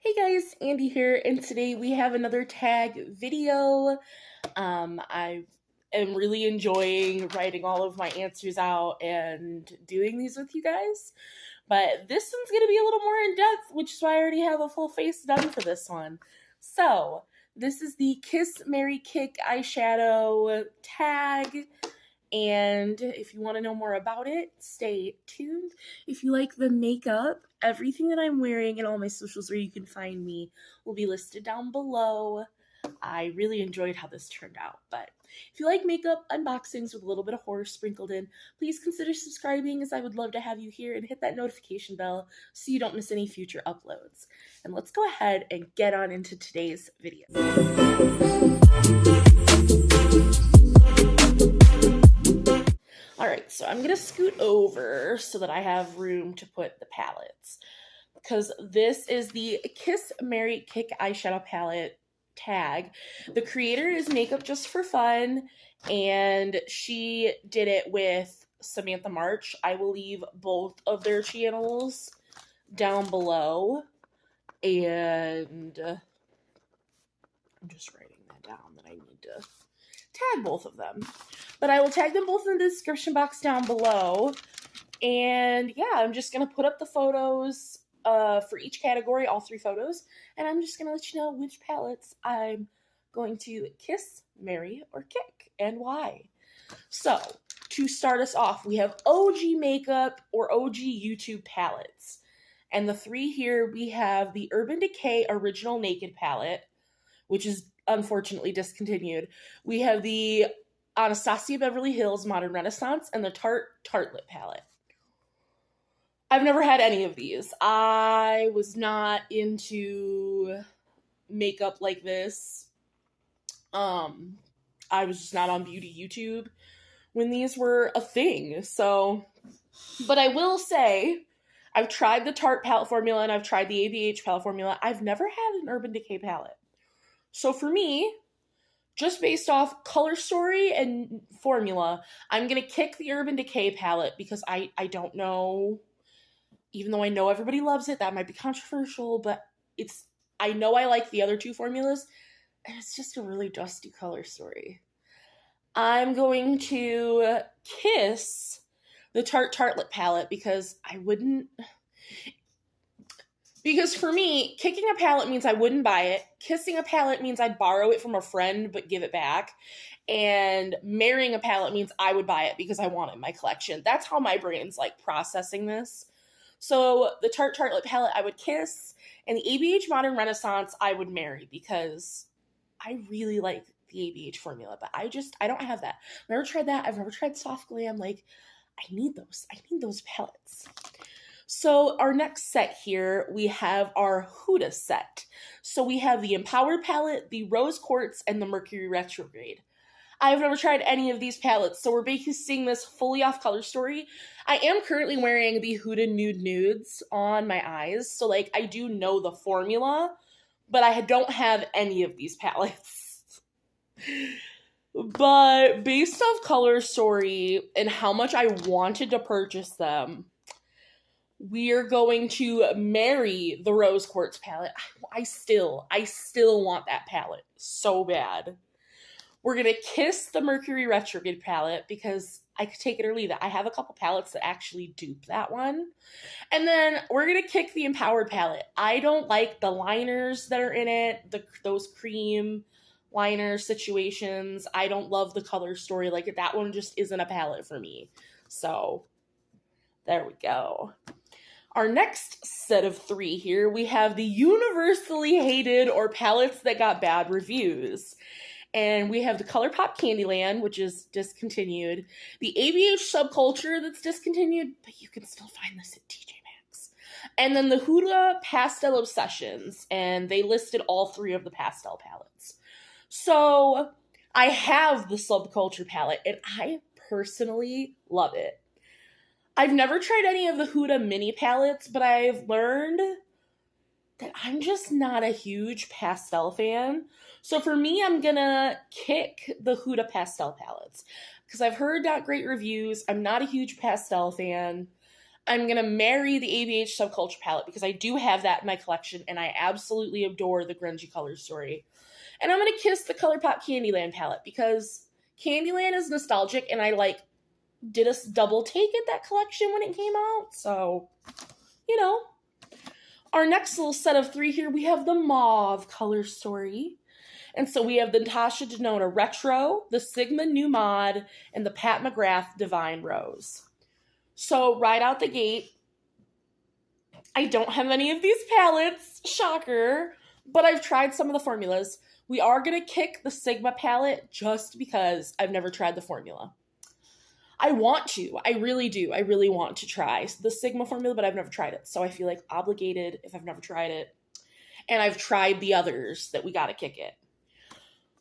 Hey guys, Andy here, and today we have another tag video. I am really enjoying writing all of my answers out and doing these with you guys, but this one's going to be a little more in depth, which is why I already have a full face done for this one. So, this is the Kiss, Marry, Kick eyeshadow tag. And if you want to know more about it, stay tuned. If you like the makeup, everything that I'm wearing and all my socials where you can find me will be listed down below. I really enjoyed how this turned out. But if you like makeup unboxings with a little bit of horror sprinkled in, please consider subscribing, as I would love to have you here, and hit that notification bell so you don't miss any future uploads. And let's go ahead and get on into today's video. Alright, so I'm going to scoot over so that I have room to put the palettes, because this is the Kiss, Marry, Kick eyeshadow palette tag. The creator is Makeup Just for Fun, and she did it with Samantha March. I will leave both of their channels down below, and I'm just writing that down that I need to tag both of them. But I will tag them both in the description box down below. And yeah, I'm just going to put up the photos for each category, all 3 photos. And I'm just going to let you know which palettes I'm going to kiss, marry, or kick, and why. So, to start us off, we have OG makeup or OG YouTube palettes. And the 3 here, we have the Urban Decay Original Naked palette, which is unfortunately discontinued. We have the Anastasia Beverly Hills Modern Renaissance and the Tarte Tartlet palette. I've never had any of these. I was not into makeup like this. I was just not on beauty YouTube when these were a thing. So, but I will say, I've tried the Tarte palette formula and I've tried the ABH palette formula. I've never had an Urban Decay palette. So for me, just based off color story and formula, I'm going to kick the Urban Decay palette because I don't know, even though I know everybody loves it, that might be controversial, but I know I like the other 2 formulas, and it's just a really dusty color story. I'm going to kiss the Tarte Tartlet palette because because for me, kicking a palette means I wouldn't buy it. Kissing a palette means I'd borrow it from a friend but give it back. And marrying a palette means I would buy it because I want it in my collection. That's how my brain's like processing this. So the Tarte Tartlet palette I would kiss, and the ABH Modern Renaissance I would marry because I really like the ABH formula, but I don't have that. I've never tried that. I've never tried Soft Glam. Like, I need those palettes. So our next set here, we have our Huda set. So we have the Empowered palette, the Rose Quartz, and the Mercury Retrograde. I've never tried any of these palettes, so we're basing this fully off color story. I am currently wearing the Huda Nudes on my eyes, so like I do know the formula, but I don't have any of these palettes. But based off color story and how much I wanted to purchase them, we are going to marry the Rose Quartz palette. I still want that palette so bad. We're going to kiss the Mercury Retrograde palette because I could take it or leave it. I have a couple palettes that actually dupe that one. And then we're going to kick the Empowered palette. I don't like the liners that are in it, those cream liner situations. I don't love the color story. Like, that one just isn't a palette for me. So, there we go. Our next set of 3 here, we have the universally hated or palettes that got bad reviews. And we have the ColourPop Candyland, which is discontinued. The ABH Subculture that's discontinued, but you can still find this at TJ Maxx. And then the Huda Pastel Obsessions, and they listed all 3 of the pastel palettes. So I have the Subculture palette, and I personally love it. I've never tried any of the Huda mini palettes, but I've learned that I'm just not a huge pastel fan. So for me, I'm gonna kick the Huda pastel palettes because I've heard not great reviews. I'm not a huge pastel fan. I'm going to marry the ABH Subculture palette because I do have that in my collection and I absolutely adore the grungy color story. And I'm going to kiss the ColourPop Candyland palette because Candyland is nostalgic and I like did a double take at that collection when it came out. So, you know. Our next little set of 3 here, we have the mauve color story. And so we have the Natasha Denona Retro, the Sigma New Mod, and the Pat McGrath Divine Rose. So right out the gate, I don't have any of these palettes, shocker, but I've tried some of the formulas. We are going to kick the Sigma palette just because I've never tried the formula. I want to. I really do. I really want to try the Sigma formula, but I've never tried it. So I feel like obligated if I've never tried it. And I've tried the others that we got to kick it.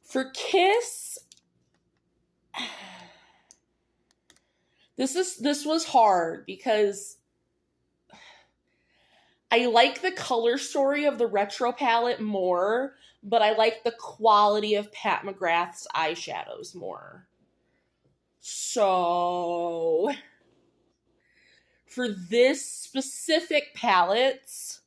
For Kiss, this was hard because I like the color story of the retro palette more, but I like the quality of Pat McGrath's eyeshadows more. So, for this specific palette,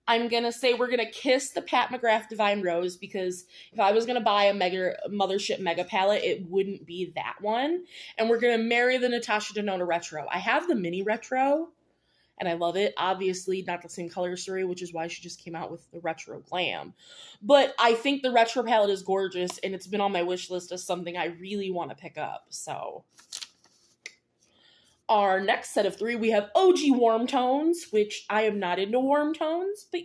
I'm going to say we're going to kiss the Pat McGrath Divine Rose because if I was going to buy a Mothership Mega palette, it wouldn't be that one. And we're going to marry the Natasha Denona Retro. I have the mini Retro, and I love it. Obviously, not the same color story, which is why she just came out with the Retro Glam. But I think the Retro palette is gorgeous, and it's been on my wish list as something I really want to pick up. So, our next set of 3, we have OG Warm Tones, which I am not into warm tones, but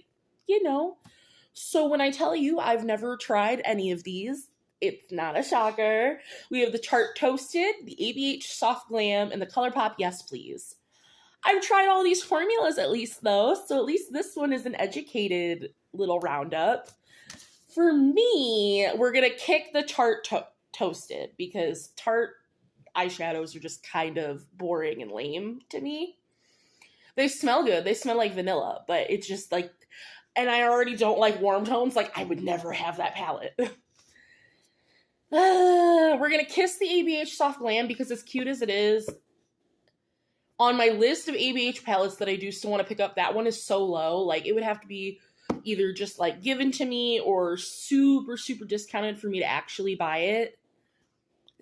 you know. So when I tell you I've never tried any of these, it's not a shocker. We have the Tarte Toasted, the ABH Soft Glam, and the ColourPop Yes Please. I've tried all these formulas at least though, so at least this one is an educated little roundup. For me, we're going to kick the Tarte Toasted because Tarte eyeshadows are just kind of boring and lame to me. They smell good. They smell like vanilla, but it's just like, and I already don't like warm tones. Like, I would never have that palette. We're going to kiss the ABH Soft Glam because as cute as it is, on my list of ABH palettes that I do still want to pick up, that one is so low. Like, it would have to be either just, like, given to me or super, super discounted for me to actually buy it.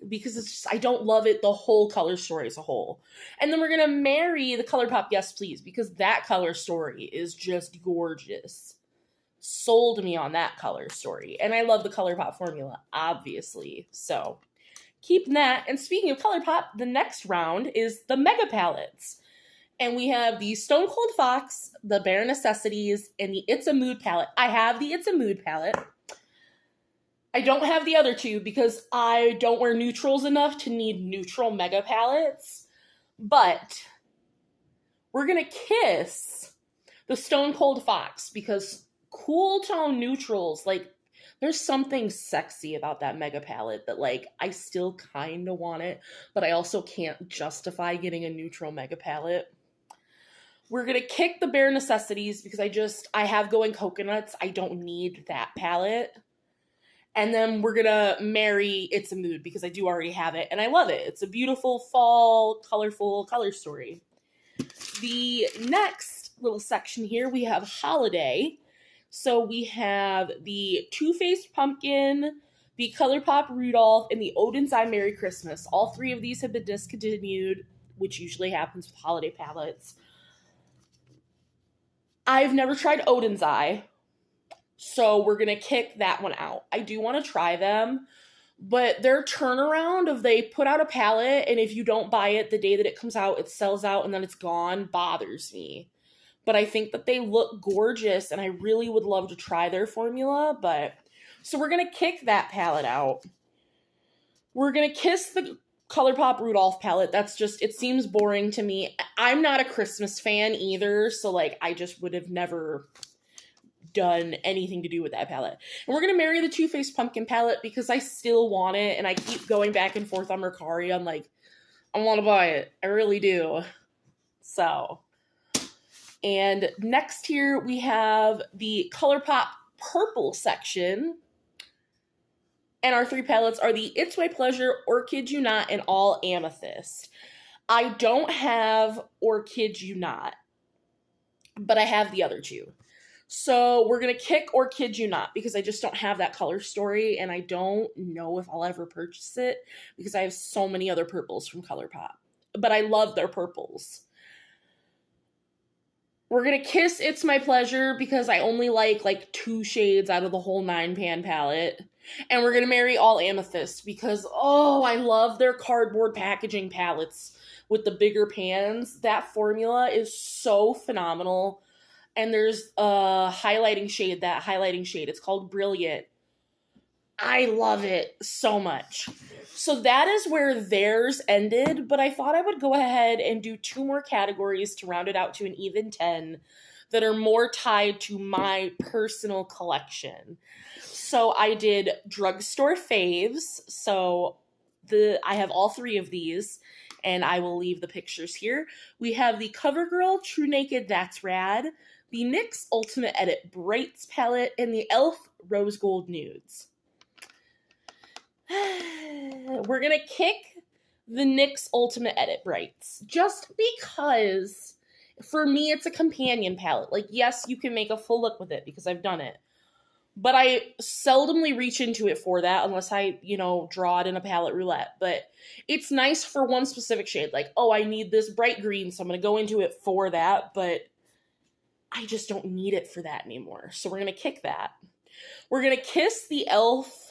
Because it's just, I don't love it, the whole color story as a whole. And then we're going to marry the ColourPop Yes Please because that color story is just gorgeous. Sold me on that color story. And I love the ColourPop formula, obviously. So, keeping that. And speaking of ColourPop, the next round is the Mega Palettes. And we have the Stone Cold Fox, the Bare Necessities, and the It's a Mood palette. I have the It's a Mood palette. I don't have the other two because I don't wear neutrals enough to need neutral Mega palettes. But we're going to kiss the Stone Cold Fox because cool tone neutrals, like, there's something sexy about that Mega palette that, like, I still kind of want it, but I also can't justify getting a neutral Mega palette. We're going to kick the Bare Necessities because I have Going Coconuts. I don't need that palette. And then we're going to marry It's a Mood because I do already have it and I love it. It's a beautiful fall, colorful color story. The next little section here, we have Holiday. So we have the Too Faced Pumpkin, the ColourPop Rudolph, and the Odin's Eye Merry Christmas. All 3 of these have been discontinued, which usually happens with holiday palettes. I've never tried Odin's Eye. So we're going to kick that one out. I do want to try them, but their turnaround of they put out a palette and if you don't buy it the day that it comes out, it sells out and then it's gone, bothers me. But I think that they look gorgeous and I really would love to try their formula, but so we're going to kick that palette out. We're going to kiss the ColourPop Rudolph palette. That's just, it seems boring to me. I'm not a Christmas fan either, so like I just would have never done anything to do with that palette. And we're going to marry the Too Faced Pumpkin palette because I still want it and I keep going back and forth on Mercari. I'm like, I want to buy it. I really do. So, and next here we have the ColourPop Purple section. And our 3 palettes are the It's My Pleasure, Orchid You Not, and All Amethyst. I don't have Or Kid You Not, but I have the other two. So we're going to kick Or Kid You Not because I just don't have that color story, and I don't know if I'll ever purchase it because I have so many other purples from ColourPop. But I love their purples. We're going to kiss It's My Pleasure because I only like 2 shades out of the whole 9-pan palette. And we're going to marry All Amethyst because, oh, I love their cardboard packaging palettes with the bigger pans. That formula is so phenomenal. And there's a highlighting shade, it's called Brilliant. I love it so much. So that is where theirs ended, but I thought I would go ahead and do 2 more categories to round it out to an even 10 that are more tied to my personal collection. So I did drugstore faves. So I have all 3 of these, and I will leave the pictures here. We have the CoverGirl True Naked That's Rad, the NYX Ultimate Edit Brights palette, and the e.l.f. Rose Gold Nudes. We're going to kick the NYX Ultimate Edit Brights just because for me it's a companion palette. Like, yes, you can make a full look with it because I've done it. But I seldomly reach into it for that unless I, draw it in a palette roulette. But it's nice for one specific shade. Like, oh, I need this bright green, so I'm going to go into it for that. But I just don't need it for that anymore. So we're going to kick that. We're going to kiss the e.l.f.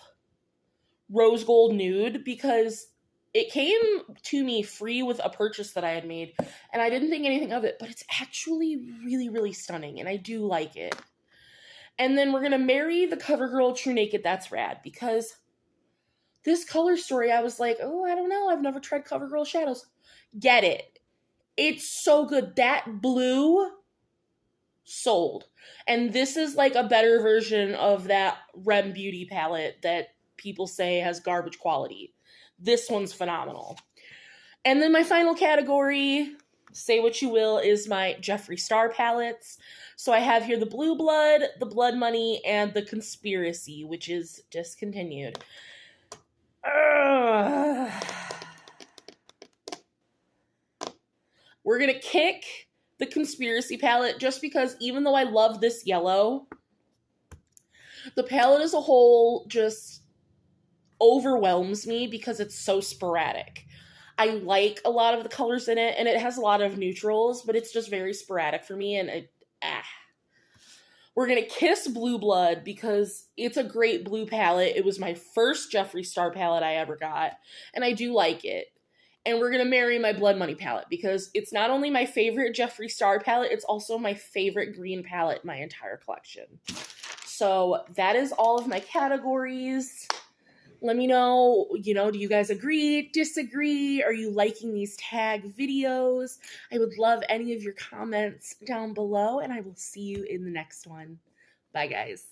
Rose Gold Nude because it came to me free with a purchase that I had made. And I didn't think anything of it. But it's actually really, really stunning. And I do like it. And then we're going to marry the CoverGirl True Naked That's Rad because this color story, I was like, oh, I don't know. I've never tried CoverGirl shadows. Get it. It's so good. That blue sold. And this is like a better version of that Rem Beauty palette that people say has garbage quality. This one's phenomenal. And then my final category, say what you will, is my Jeffree Star palettes. So I have here the Blue Blood, the Blood Money, and the Conspiracy, which is discontinued. We're going to kick the Conspiracy palette just because even though I love this yellow, the palette as a whole just overwhelms me because it's so sporadic. I like a lot of the colors in it, and it has a lot of neutrals, but it's just very sporadic for me, and We're going to kiss Blue Blood because it's a great blue palette. It was my first Jeffree Star palette I ever got, and I do like it. And we're going to marry my Blood Money palette because it's not only my favorite Jeffree Star palette, it's also my favorite green palette in my entire collection. So that is all of my categories. Let me know, do you guys agree, disagree? Are you liking these tag videos? I would love any of your comments down below, and I will see you in the next one. Bye, guys.